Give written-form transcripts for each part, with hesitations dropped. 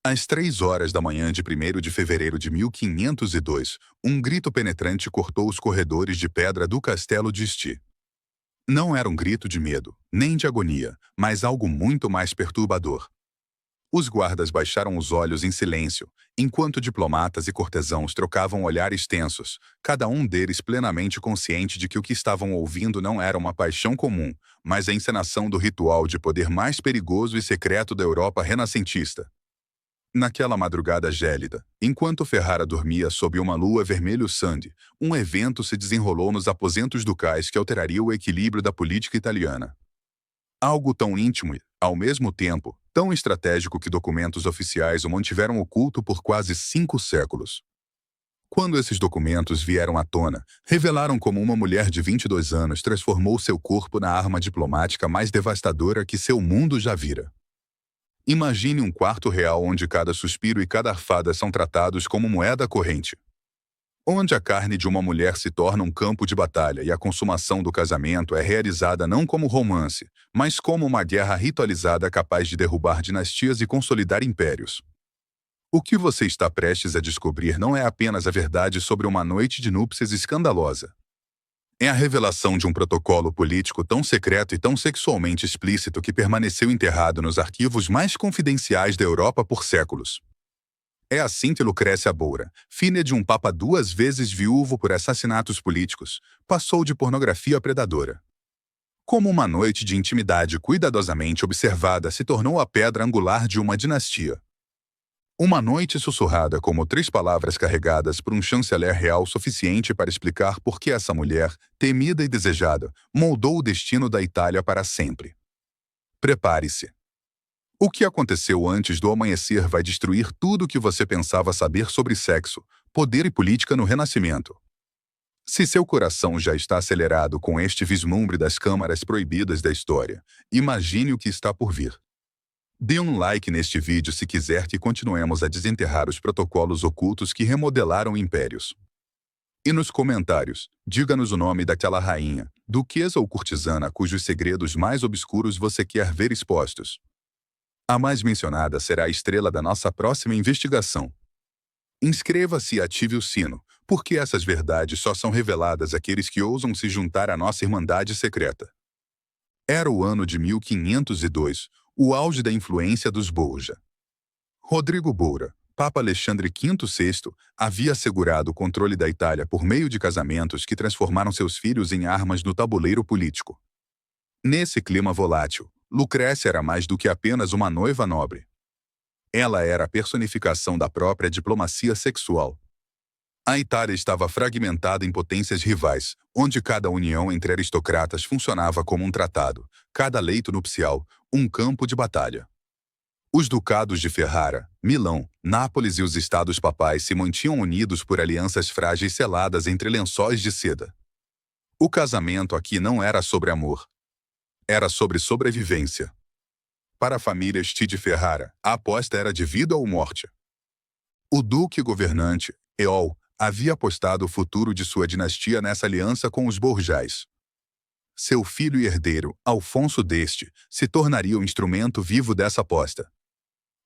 Às 3 horas da manhã de 1º de fevereiro de 1502, um grito penetrante cortou os corredores de pedra do castelo de Sti. Não era um grito de medo, nem de agonia, mas algo muito mais perturbador. Os guardas baixaram os olhos em silêncio, enquanto diplomatas e cortesãos trocavam olhares tensos, cada um deles plenamente consciente de que o que estavam ouvindo não era uma paixão comum, mas a encenação do ritual de poder mais perigoso e secreto da Europa renascentista. Naquela madrugada gélida, enquanto Ferrara dormia sob uma lua vermelho-sangue, um evento se desenrolou nos aposentos ducais que alteraria o equilíbrio da política italiana. Algo tão íntimo e, ao mesmo tempo, tão estratégico que documentos oficiais o mantiveram oculto por quase 5 séculos. Quando esses documentos vieram à tona, revelaram como uma mulher de 22 anos transformou seu corpo na arma diplomática mais devastadora que seu mundo já vira. Imagine um quarto real onde cada suspiro e cada arfada são tratados como moeda corrente. Onde a carne de uma mulher se torna um campo de batalha e a consumação do casamento é realizada não como romance, mas como uma guerra ritualizada capaz de derrubar dinastias e consolidar impérios. O que você está prestes a descobrir não é apenas a verdade sobre uma noite de núpcias escandalosa. É a revelação de um protocolo político tão secreto e tão sexualmente explícito que permaneceu enterrado nos arquivos mais confidenciais da Europa por séculos. É assim que Lucrécia Borgia, filha de um papa 2 vezes viúvo por assassinatos políticos, passou de pornografia predadora. Como uma noite de intimidade cuidadosamente observada se tornou a pedra angular de uma dinastia. Uma noite sussurrada como 3 palavras carregadas por um chanceler real suficiente para explicar por que essa mulher, temida e desejada, moldou o destino da Itália para sempre. Prepare-se. O que aconteceu antes do amanhecer vai destruir tudo o que você pensava saber sobre sexo, poder e política no Renascimento. Se seu coração já está acelerado com este vislumbre das câmaras proibidas da história, imagine o que está por vir. Dê um like neste vídeo se quiser que continuemos a desenterrar os protocolos ocultos que remodelaram impérios. E nos comentários, diga-nos o nome daquela rainha, duquesa ou cortesana cujos segredos mais obscuros você quer ver expostos. A mais mencionada será a estrela da nossa próxima investigação. Inscreva-se e ative o sino, porque essas verdades só são reveladas àqueles que ousam se juntar à nossa Irmandade Secreta. Era o ano de 1502, o auge da influência dos Borgia. Rodrigo Borgia, Papa Alexandre V VI, havia assegurado o controle da Itália por meio de casamentos que transformaram seus filhos em armas no tabuleiro político. Nesse clima volátil, Lucrécia era mais do que apenas uma noiva nobre. Ela era a personificação da própria diplomacia sexual. A Itália estava fragmentada em potências rivais, onde cada união entre aristocratas funcionava como um tratado, cada leito nupcial, um campo de batalha. Os ducados de Ferrara, Milão, Nápoles e os estados papais se mantinham unidos por alianças frágeis seladas entre lençóis de seda. O casamento aqui não era sobre amor. Era sobre sobrevivência. Para a família Sti de Ferrara, a aposta era de vida ou morte. O duque governante, Eol, havia apostado o futuro de sua dinastia nessa aliança com os Borgias. Seu filho e herdeiro, Alfonso d'Este, se tornaria o instrumento vivo dessa aposta.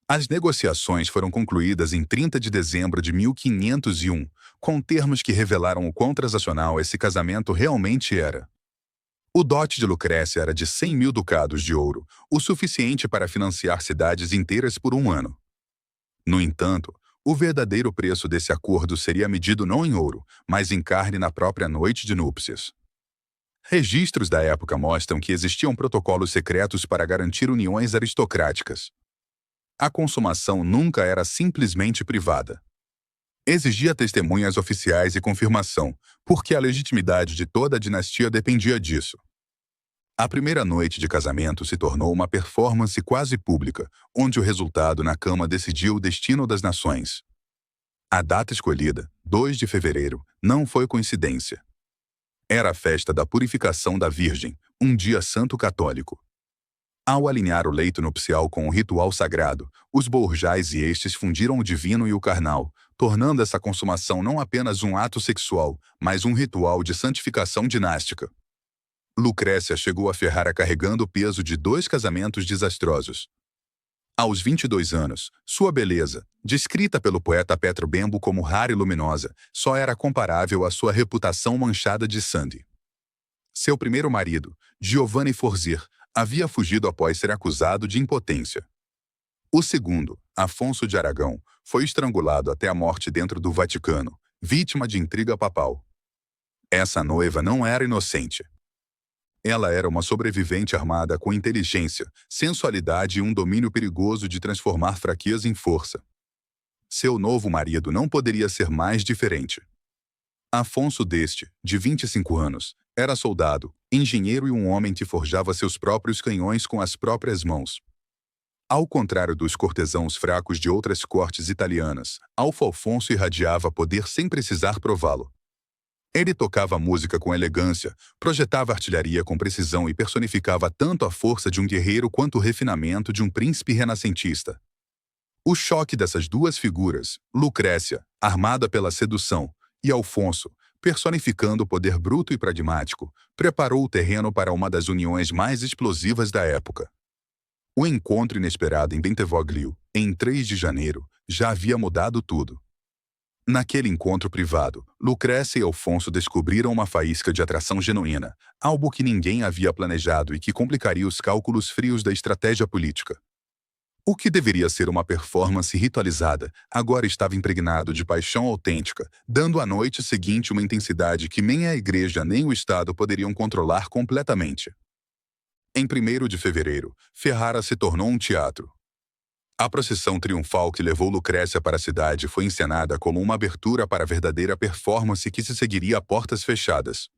As negociações foram concluídas em 30 de dezembro de 1501, com termos que revelaram o quão transacional esse casamento realmente era. O dote de Lucrécia era de 100.000 ducados de ouro, o suficiente para financiar cidades inteiras por um ano. No entanto, o verdadeiro preço desse acordo seria medido não em ouro, mas em carne na própria noite de núpcias. Registros da época mostram que existiam protocolos secretos para garantir uniões aristocráticas. A consumação nunca era simplesmente privada. Exigia testemunhas oficiais e confirmação, porque a legitimidade de toda a dinastia dependia disso. A primeira noite de casamento se tornou uma performance quase pública, onde o resultado na cama decidiu o destino das nações. A data escolhida, 2 de fevereiro, não foi coincidência. Era a festa da purificação da Virgem, um dia santo católico. Ao alinhar o leito nupcial com o ritual sagrado, os Borgias e estes fundiram o divino e o carnal, tornando essa consumação não apenas um ato sexual, mas um ritual de santificação dinástica. Lucrécia chegou a Ferrara carregando o peso de 2 casamentos desastrosos. Aos 22 anos, sua beleza, descrita pelo poeta Petro Bembo como rara e luminosa, só era comparável à sua reputação manchada de sangue. Seu primeiro marido, Giovanni Forzir, havia fugido após ser acusado de impotência. O segundo, Afonso de Aragão, foi estrangulado até a morte dentro do Vaticano, vítima de intriga papal. Essa noiva não era inocente. Ela era uma sobrevivente armada com inteligência, sensualidade e um domínio perigoso de transformar fraqueza em força. Seu novo marido não poderia ser mais diferente. Afonso deste, de 25 anos, era soldado, engenheiro e um homem que forjava seus próprios canhões com as próprias mãos. Ao contrário dos cortesãos fracos de outras cortes italianas, Alfo Afonso irradiava poder sem precisar prová-lo. Ele tocava música com elegância, projetava artilharia com precisão e personificava tanto a força de um guerreiro quanto o refinamento de um príncipe renascentista. O choque dessas duas figuras, Lucrécia, armada pela sedução, e Alfonso, personificando o poder bruto e pragmático, preparou o terreno para uma das uniões mais explosivas da época. O encontro inesperado em Bentivoglio, em 3 de janeiro, já havia mudado tudo. Naquele encontro privado, Lucrécia e Alfonso descobriram uma faísca de atração genuína, algo que ninguém havia planejado e que complicaria os cálculos frios da estratégia política. O que deveria ser uma performance ritualizada, agora estava impregnado de paixão autêntica, dando à noite seguinte uma intensidade que nem a Igreja nem o Estado poderiam controlar completamente. Em 1º de fevereiro, Ferrara se tornou um teatro. A procissão triunfal que levou Lucrécia para a cidade foi encenada como uma abertura para a verdadeira performance que se seguiria a portas fechadas.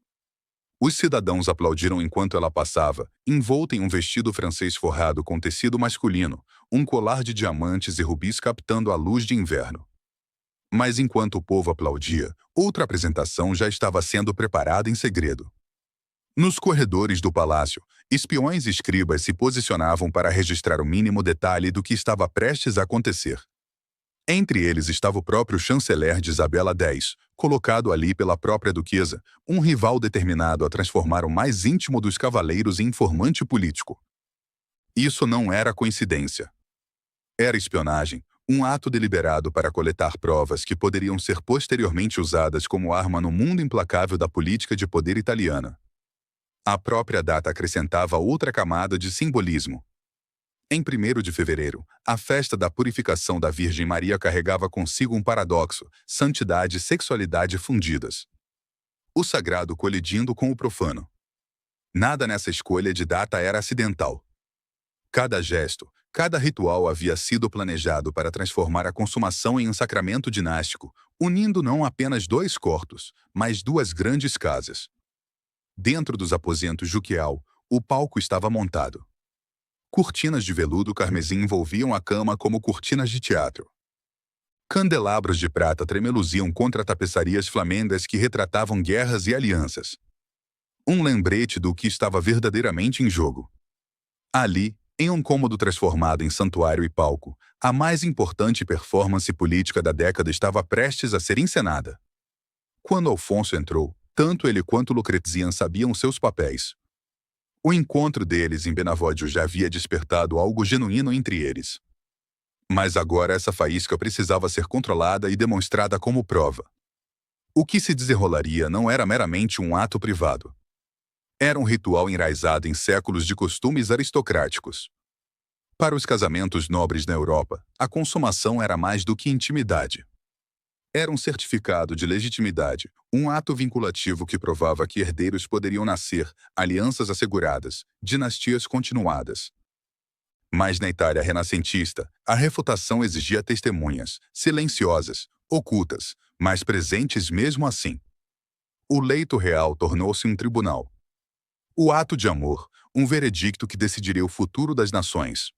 Os cidadãos aplaudiram enquanto ela passava, envolta em um vestido francês forrado com tecido masculino, um colar de diamantes e rubis captando a luz de inverno. Mas enquanto o povo aplaudia, outra apresentação já estava sendo preparada em segredo. Nos corredores do palácio, espiões e escribas se posicionavam para registrar o mínimo detalhe do que estava prestes a acontecer. Entre eles estava o próprio chanceler de Isabela X, colocado ali pela própria duquesa, um rival determinado a transformar o mais íntimo dos cavaleiros em informante político. Isso não era coincidência. Era espionagem, um ato deliberado para coletar provas que poderiam ser posteriormente usadas como arma no mundo implacável da política de poder italiana. A própria data acrescentava outra camada de simbolismo. Em 1º de fevereiro, a festa da purificação da Virgem Maria carregava consigo um paradoxo, santidade e sexualidade fundidas. O sagrado colidindo com o profano. Nada nessa escolha de data era acidental. Cada gesto, cada ritual havia sido planejado para transformar a consumação em um sacramento dinástico, unindo não apenas 2 corpos, mas 2 grandes casas. Dentro dos aposentos Juquial, o palco estava montado. Cortinas de veludo carmesim envolviam a cama como cortinas de teatro. Candelabros de prata tremeluziam contra tapeçarias flamengas que retratavam guerras e alianças. Um lembrete do que estava verdadeiramente em jogo. Ali, em um cômodo transformado em santuário e palco, a mais importante performance política da década estava prestes a ser encenada. Quando Alfonso entrou, tanto ele quanto Lucrezian sabiam seus papéis. O encontro deles em Benavoglio já havia despertado algo genuíno entre eles. Mas agora essa faísca precisava ser controlada e demonstrada como prova. O que se desenrolaria não era meramente um ato privado. Era um ritual enraizado em séculos de costumes aristocráticos. Para os casamentos nobres na Europa, a consumação era mais do que intimidade. Era um certificado de legitimidade, um ato vinculativo que provava que herdeiros poderiam nascer, alianças asseguradas, dinastias continuadas. Mas na Itália renascentista, a refutação exigia testemunhas, silenciosas, ocultas, mas presentes mesmo assim. O leito real tornou-se um tribunal. O ato de amor, um veredicto que decidiria o futuro das nações.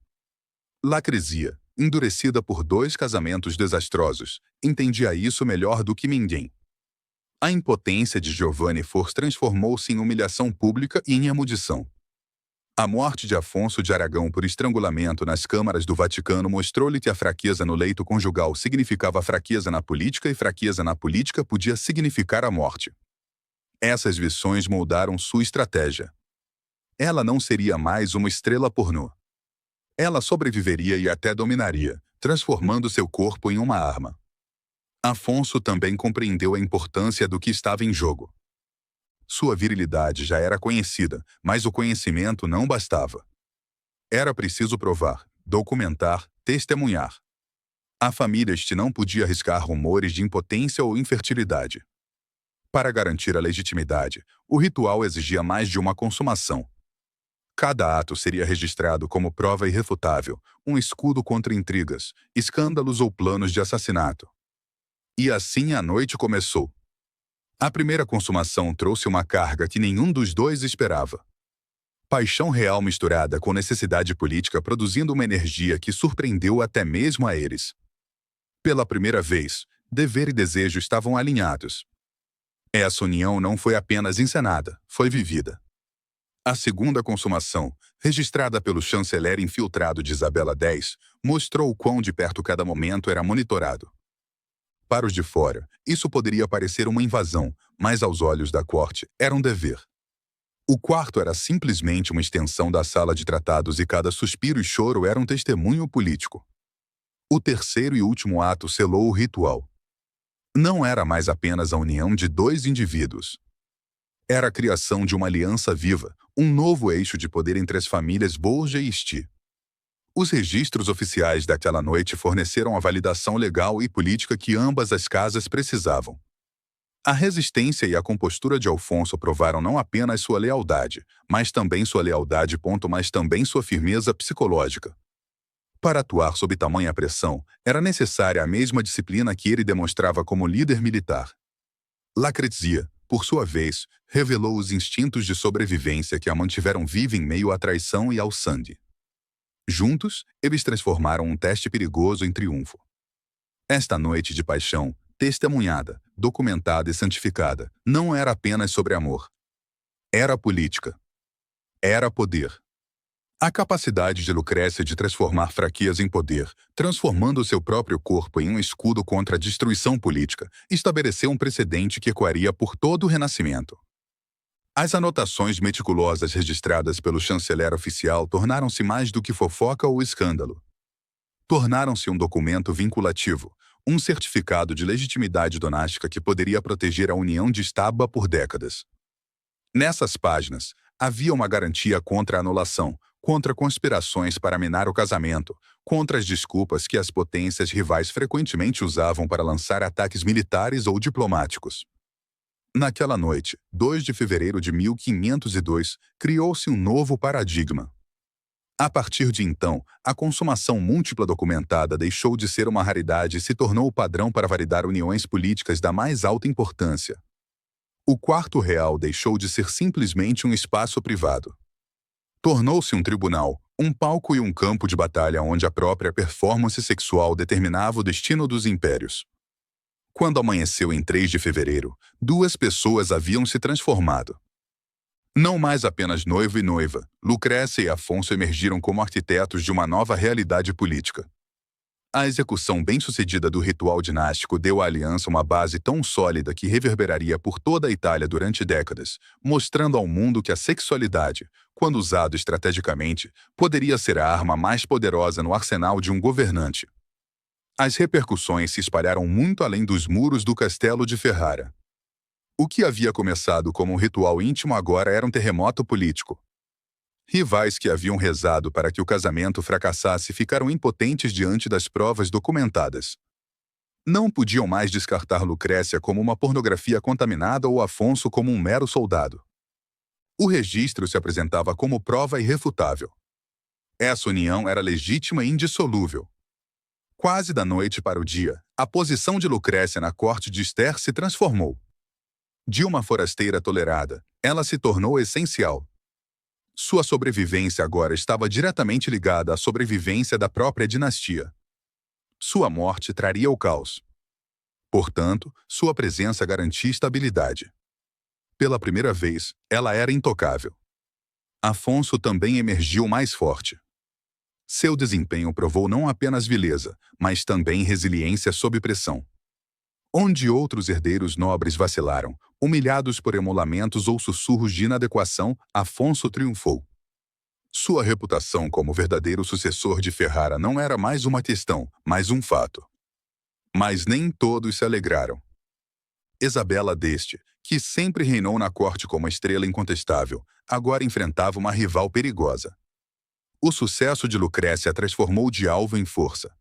Lacrezia, endurecida por 2 casamentos desastrosos, entendia isso melhor do que ninguém. A impotência de Giovanni Force transformou-se em humilhação pública e em emudição. A morte de Afonso de Aragão por estrangulamento nas câmaras do Vaticano mostrou-lhe que a fraqueza no leito conjugal significava fraqueza na política e fraqueza na política podia significar a morte. Essas lições moldaram sua estratégia. Ela não seria mais uma estrela pornô. Ela sobreviveria e até dominaria, transformando seu corpo em uma arma. Afonso também compreendeu a importância do que estava em jogo. Sua virilidade já era conhecida, mas o conhecimento não bastava. Era preciso provar, documentar, testemunhar. A família Este não podia arriscar rumores de impotência ou infertilidade. Para garantir a legitimidade, o ritual exigia mais de uma consumação. Cada ato seria registrado como prova irrefutável, um escudo contra intrigas, escândalos ou planos de assassinato. E assim a noite começou. A primeira consumação trouxe uma carga que nenhum dos dois esperava. Paixão real misturada com necessidade política, produzindo uma energia que surpreendeu até mesmo a eles. Pela primeira vez, dever e desejo estavam alinhados. Essa união não foi apenas encenada, foi vivida. A segunda consumação, registrada pelo chanceler infiltrado de Isabela X, mostrou o quão de perto cada momento era monitorado. Para os de fora, isso poderia parecer uma invasão, mas aos olhos da corte, era um dever. O quarto era simplesmente uma extensão da sala de tratados e cada suspiro e choro era um testemunho político. O terceiro e último ato selou o ritual. Não era mais apenas a união de dois indivíduos. Era a criação de uma aliança viva, um novo eixo de poder entre as famílias Borgia e Este. Os registros oficiais daquela noite forneceram a validação legal e política que ambas as casas precisavam. A resistência e a compostura de Afonso provaram não apenas sua lealdade, mas também sua firmeza psicológica. Para atuar sob tamanha pressão, era necessária a mesma disciplina que ele demonstrava como líder militar. Lacrezia, por sua vez, revelou os instintos de sobrevivência que a mantiveram viva em meio à traição e ao sangue. Juntos, eles transformaram um teste perigoso em triunfo. Esta noite de paixão, testemunhada, documentada e santificada, não era apenas sobre amor. Era política. Era poder. A capacidade de Lucrécia de transformar fraquezas em poder, transformando seu próprio corpo em um escudo contra a destruição política, estabeleceu um precedente que ecoaria por todo o Renascimento. As anotações meticulosas registradas pelo chanceler oficial tornaram-se mais do que fofoca ou escândalo. Tornaram-se um documento vinculativo, um certificado de legitimidade donástica que poderia proteger a união de Estaba por décadas. Nessas páginas, havia uma garantia contra a anulação, contra conspirações para minar o casamento, contra as desculpas que as potências rivais frequentemente usavam para lançar ataques militares ou diplomáticos. Naquela noite, 2 de fevereiro de 1502, criou-se um novo paradigma. A partir de então, a consumação múltipla documentada deixou de ser uma raridade e se tornou o padrão para validar uniões políticas da mais alta importância. O quarto real deixou de ser simplesmente um espaço privado. Tornou-se um tribunal, um palco e um campo de batalha onde a própria performance sexual determinava o destino dos impérios. Quando amanheceu em 3 de fevereiro, 2 pessoas haviam se transformado. Não mais apenas noivo e noiva, Lucrécia e Afonso emergiram como arquitetos de uma nova realidade política. A execução bem-sucedida do ritual dinástico deu à aliança uma base tão sólida que reverberaria por toda a Itália durante décadas, mostrando ao mundo que a sexualidade, quando usada estrategicamente, poderia ser a arma mais poderosa no arsenal de um governante. As repercussões se espalharam muito além dos muros do castelo de Ferrara. O que havia começado como um ritual íntimo agora era um terremoto político. Rivais que haviam rezado para que o casamento fracassasse ficaram impotentes diante das provas documentadas. Não podiam mais descartar Lucrécia como uma pornografia contaminada ou Afonso como um mero soldado. O registro se apresentava como prova irrefutável. Essa união era legítima e indissolúvel. Quase da noite para o dia, a posição de Lucrécia na corte de Esther se transformou. De uma forasteira tolerada, ela se tornou essencial. Sua sobrevivência agora estava diretamente ligada à sobrevivência da própria dinastia. Sua morte traria o caos. Portanto, sua presença garantia estabilidade. Pela primeira vez, ela era intocável. Afonso também emergiu mais forte. Seu desempenho provou não apenas vileza, mas também resiliência sob pressão. Onde outros herdeiros nobres vacilaram, humilhados por emolamentos ou sussurros de inadequação, Afonso triunfou. Sua reputação como verdadeiro sucessor de Ferrara não era mais uma questão, mas um fato. Mas nem todos se alegraram. Isabela d'Este, que sempre reinou na corte como uma estrela incontestável, agora enfrentava uma rival perigosa. O sucesso de Lucrécia a transformou de alvo em força.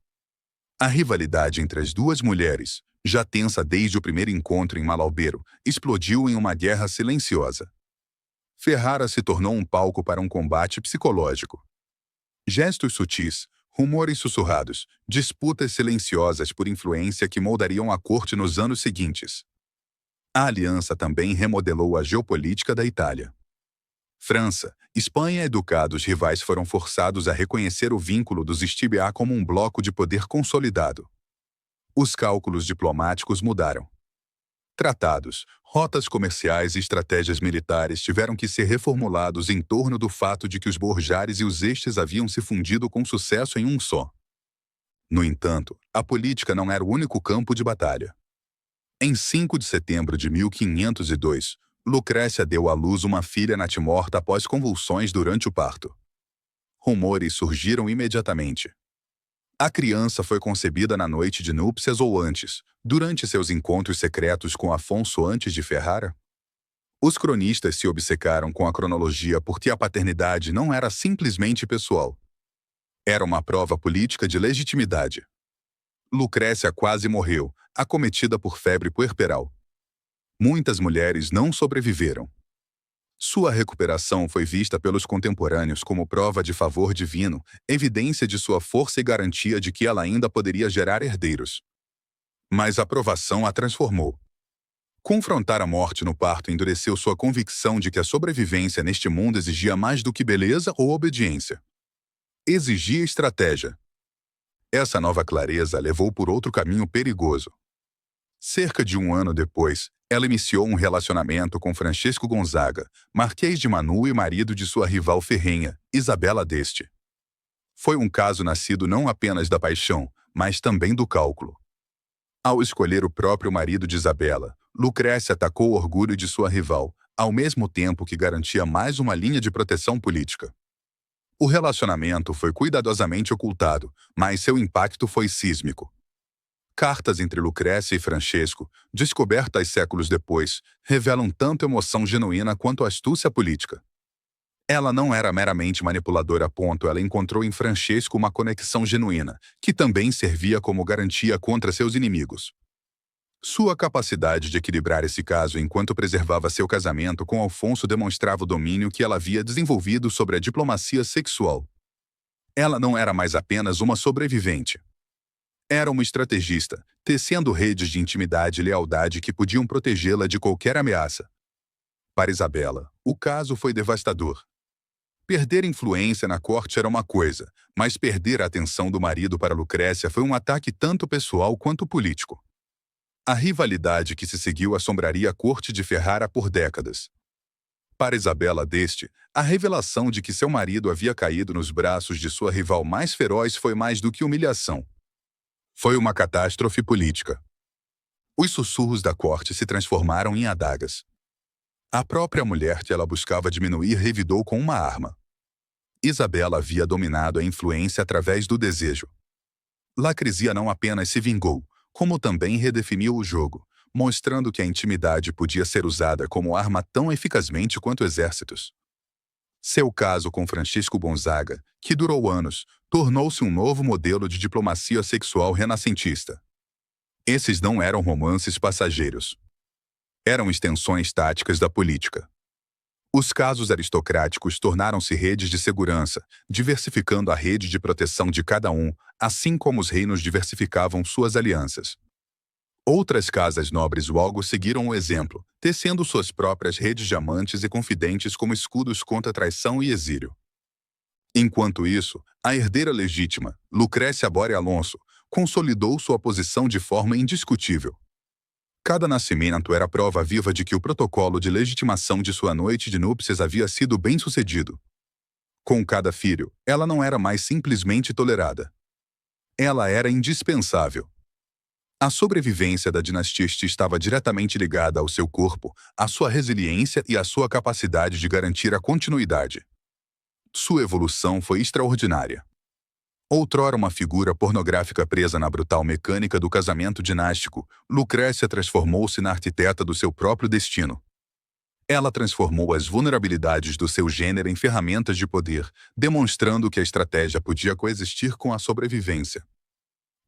A rivalidade entre as duas mulheres, já tensa desde o primeiro encontro em Malabero, explodiu em uma guerra silenciosa. Ferrara se tornou um palco para um combate psicológico. Gestos sutis, rumores sussurrados, disputas silenciosas por influência que moldariam a corte nos anos seguintes. A aliança também remodelou a geopolítica da Itália. França, Espanha e ducados rivais foram forçados a reconhecer o vínculo dos Stibiá como um bloco de poder consolidado. Os cálculos diplomáticos mudaram. Tratados, rotas comerciais e estratégias militares tiveram que ser reformulados em torno do fato de que os Borgiares e os Estes haviam se fundido com sucesso em um só. No entanto, a política não era o único campo de batalha. Em 5 de setembro de 1502, Lucrécia deu à luz uma filha natimorta após convulsões durante o parto. Rumores surgiram imediatamente. A criança foi concebida na noite de núpcias ou antes, durante seus encontros secretos com Afonso antes de Ferrara? Os cronistas se obcecaram com a cronologia porque a paternidade não era simplesmente pessoal. Era uma prova política de legitimidade. Lucrécia quase morreu, acometida por febre puerperal. Muitas mulheres não sobreviveram. Sua recuperação foi vista pelos contemporâneos como prova de favor divino, evidência de sua força e garantia de que ela ainda poderia gerar herdeiros. Mas a provação a transformou. Confrontar a morte no parto endureceu sua convicção de que a sobrevivência neste mundo exigia mais do que beleza ou obediência. Exigia estratégia. Essa nova clareza levou por outro caminho perigoso. Cerca de um ano depois, ela iniciou um relacionamento com Francesco Gonzaga, marquês de Manu e marido de sua rival ferrenha, Isabela d'Este. Foi um caso nascido não apenas da paixão, mas também do cálculo. Ao escolher o próprio marido de Isabela, Lucrécia atacou o orgulho de sua rival, ao mesmo tempo que garantia mais uma linha de proteção política. O relacionamento foi cuidadosamente ocultado, mas seu impacto foi sísmico. Cartas entre Lucrécia e Francesco, descobertas séculos depois, revelam tanto emoção genuína quanto astúcia política. Ela não era meramente manipuladora. Ela encontrou em Francesco uma conexão genuína, que também servia como garantia contra seus inimigos. Sua capacidade de equilibrar esse caso enquanto preservava seu casamento com Alfonso demonstrava o domínio que ela havia desenvolvido sobre a diplomacia sexual. Ela não era mais apenas uma sobrevivente. Era uma estrategista, tecendo redes de intimidade e lealdade que podiam protegê-la de qualquer ameaça. Para Isabela, o caso foi devastador. Perder influência na corte era uma coisa, mas perder a atenção do marido para Lucrécia foi um ataque tanto pessoal quanto político. A rivalidade que se seguiu assombraria a corte de Ferrara por décadas. Para Isabela d'Este, a revelação de que seu marido havia caído nos braços de sua rival mais feroz foi mais do que humilhação. Foi uma catástrofe política. Os sussurros da corte se transformaram em adagas. A própria mulher que ela buscava diminuir revidou com uma arma. Isabela havia dominado a influência através do desejo. Lacrizia não apenas se vingou, como também redefiniu o jogo, mostrando que a intimidade podia ser usada como arma tão eficazmente quanto exércitos. Seu caso com Francisco Gonzaga, que durou anos, tornou-se um novo modelo de diplomacia sexual renascentista. Esses não eram romances passageiros. Eram extensões táticas da política. Os casos aristocráticos tornaram-se redes de segurança, diversificando a rede de proteção de cada um, assim como os reinos diversificavam suas alianças. Outras casas nobres logo seguiram o exemplo, tecendo suas próprias redes de amantes e confidentes como escudos contra traição e exílio. Enquanto isso, a herdeira legítima, Lucrécia Borgia Alonso, consolidou sua posição de forma indiscutível. Cada nascimento era prova viva de que o protocolo de legitimação de sua noite de núpcias havia sido bem-sucedido. Com cada filho, ela não era mais simplesmente tolerada. Ela era indispensável. A sobrevivência da dinastia Este estava diretamente ligada ao seu corpo, à sua resiliência e à sua capacidade de garantir a continuidade. Sua evolução foi extraordinária. Outrora uma figura pornográfica presa na brutal mecânica do casamento dinástico, Lucrécia transformou-se na arquiteta do seu próprio destino. Ela transformou as vulnerabilidades do seu gênero em ferramentas de poder, demonstrando que a estratégia podia coexistir com a sobrevivência.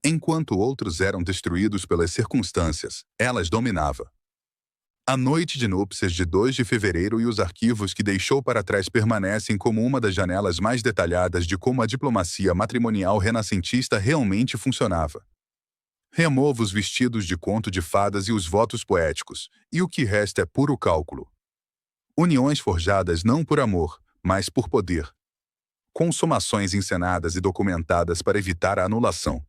Enquanto outros eram destruídos pelas circunstâncias, ela as dominava. A noite de núpcias de 2 de fevereiro e os arquivos que deixou para trás permanecem como uma das janelas mais detalhadas de como a diplomacia matrimonial renascentista realmente funcionava. Remova os vestidos de conto de fadas e os votos poéticos, e o que resta é puro cálculo. Uniões forjadas não por amor, mas por poder. Consumações encenadas e documentadas para evitar a anulação.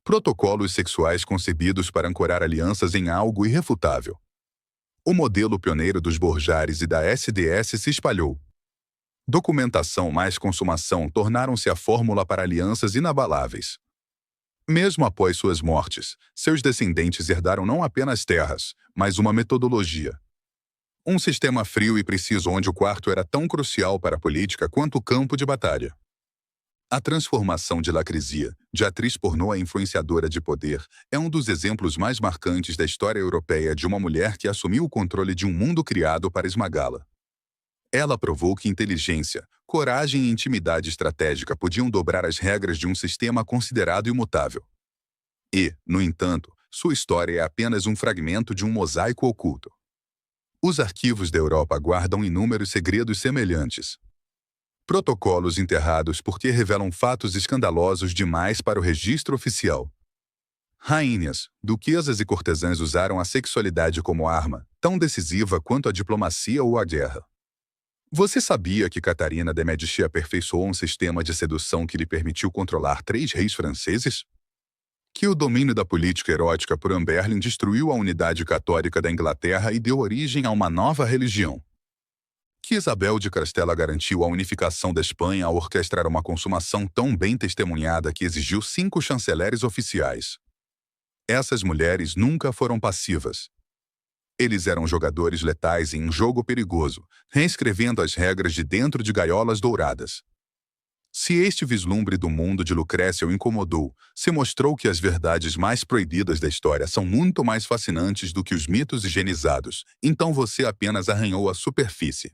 Protocolos sexuais concebidos para ancorar alianças em algo irrefutável. O modelo pioneiro dos Borjares e da SDS se espalhou. Documentação mais consumação tornaram-se a fórmula para alianças inabaláveis. Mesmo após suas mortes, seus descendentes herdaram não apenas terras, mas uma metodologia. Um sistema frio e preciso onde o quarto era tão crucial para a política quanto o campo de batalha. A transformação de Lacrizia, de atriz pornô a influenciadora de poder, é um dos exemplos mais marcantes da história europeia de uma mulher que assumiu o controle de um mundo criado para esmagá-la. Ela provou que inteligência, coragem e intimidade estratégica podiam dobrar as regras de um sistema considerado imutável. E, no entanto, sua história é apenas um fragmento de um mosaico oculto. Os arquivos da Europa guardam inúmeros segredos semelhantes. Protocolos enterrados porque revelam fatos escandalosos demais para o registro oficial. Rainhas, duquesas e cortesãs usaram a sexualidade como arma, tão decisiva quanto a diplomacia ou a guerra. Você sabia que Catarina de Médici aperfeiçoou um sistema de sedução que lhe permitiu controlar 3 reis franceses? Que o domínio da política erótica por Amberlin destruiu a unidade católica da Inglaterra e deu origem a uma nova religião? Que Isabel de Castela garantiu a unificação da Espanha ao orquestrar uma consumação tão bem testemunhada que exigiu 5 chanceleres oficiais. Essas mulheres nunca foram passivas. Eles eram jogadores letais em um jogo perigoso, reescrevendo as regras de dentro de gaiolas douradas. Se este vislumbre do mundo de Lucrécia o incomodou, se mostrou que as verdades mais proibidas da história são muito mais fascinantes do que os mitos higienizados, então você apenas arranhou a superfície.